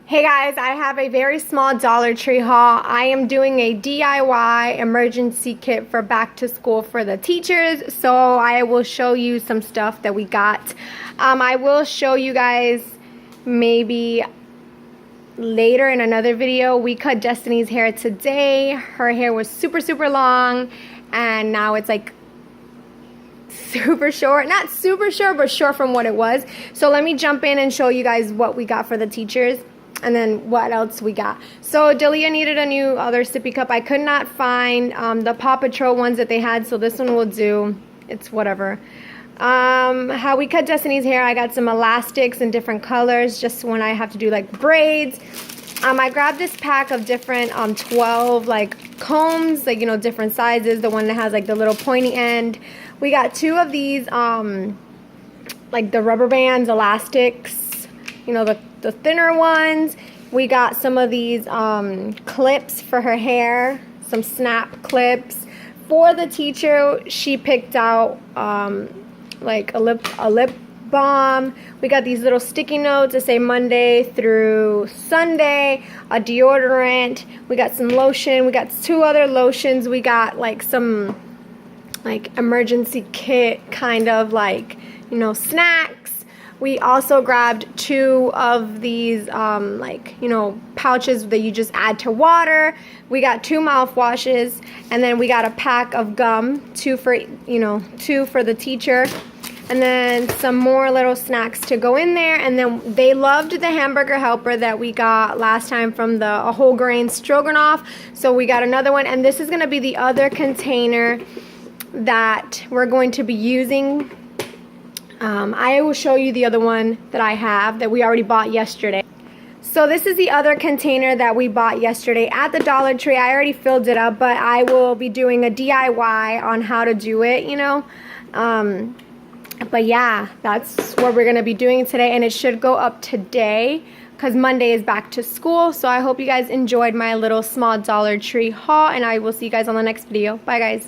Hey guys, I have a very small Dollar Tree haul. I am doing a DIY emergency kit for back to school for the teachers. So I will show you some stuff that we got. I will show you guys maybe later in another video. We cut Destiny's hair today. Her hair was super long and now it's like super short. Not super short, but short from what it was. So let me jump in and show you guys what we got for the teachers. And then what else we got. So Delia needed a new other sippy cup. I could not find the Paw Patrol ones that they had, so this one will do. It's whatever. How we cut Destiny's hair, I got some elastics in different colors just when I have to do like braids. I grabbed this pack of different 12 like combs, like, you know, different sizes. The one that has like the little pointy end. We got 2 of these like the rubber bands, elastics, you know, the thinner ones. We got some of these clips for her hair, some snap clips. For the teacher, she picked out like a lip balm. We got these little sticky notes that say Monday through Sunday, a deodorant. We got some lotion. We got 2 other lotions. We got like some like emergency kit kind of like, you know, snacks. We also grabbed 2 of these like, you know, pouches that you just add to water. We got 2 mouthwashes, and then we got a pack of gum, 2 for, you know, 2 for the teacher, and then some more little snacks to go in there. And then they loved the hamburger helper that we got last time from the whole grain stroganoff, so we got another one. And this is going to be the other container that we're going to be using. I will show you the other one that I have that we already bought yesterday. So this is the other container that we bought yesterday at the Dollar Tree. I already filled it up, but I will be doing a DIY on how to do it, you know. But yeah, that's what we're going to be doing today, and it should go up today because Monday is back to school. So I hope you guys enjoyed my little small Dollar Tree haul, and I will see you guys on the next video. Bye guys.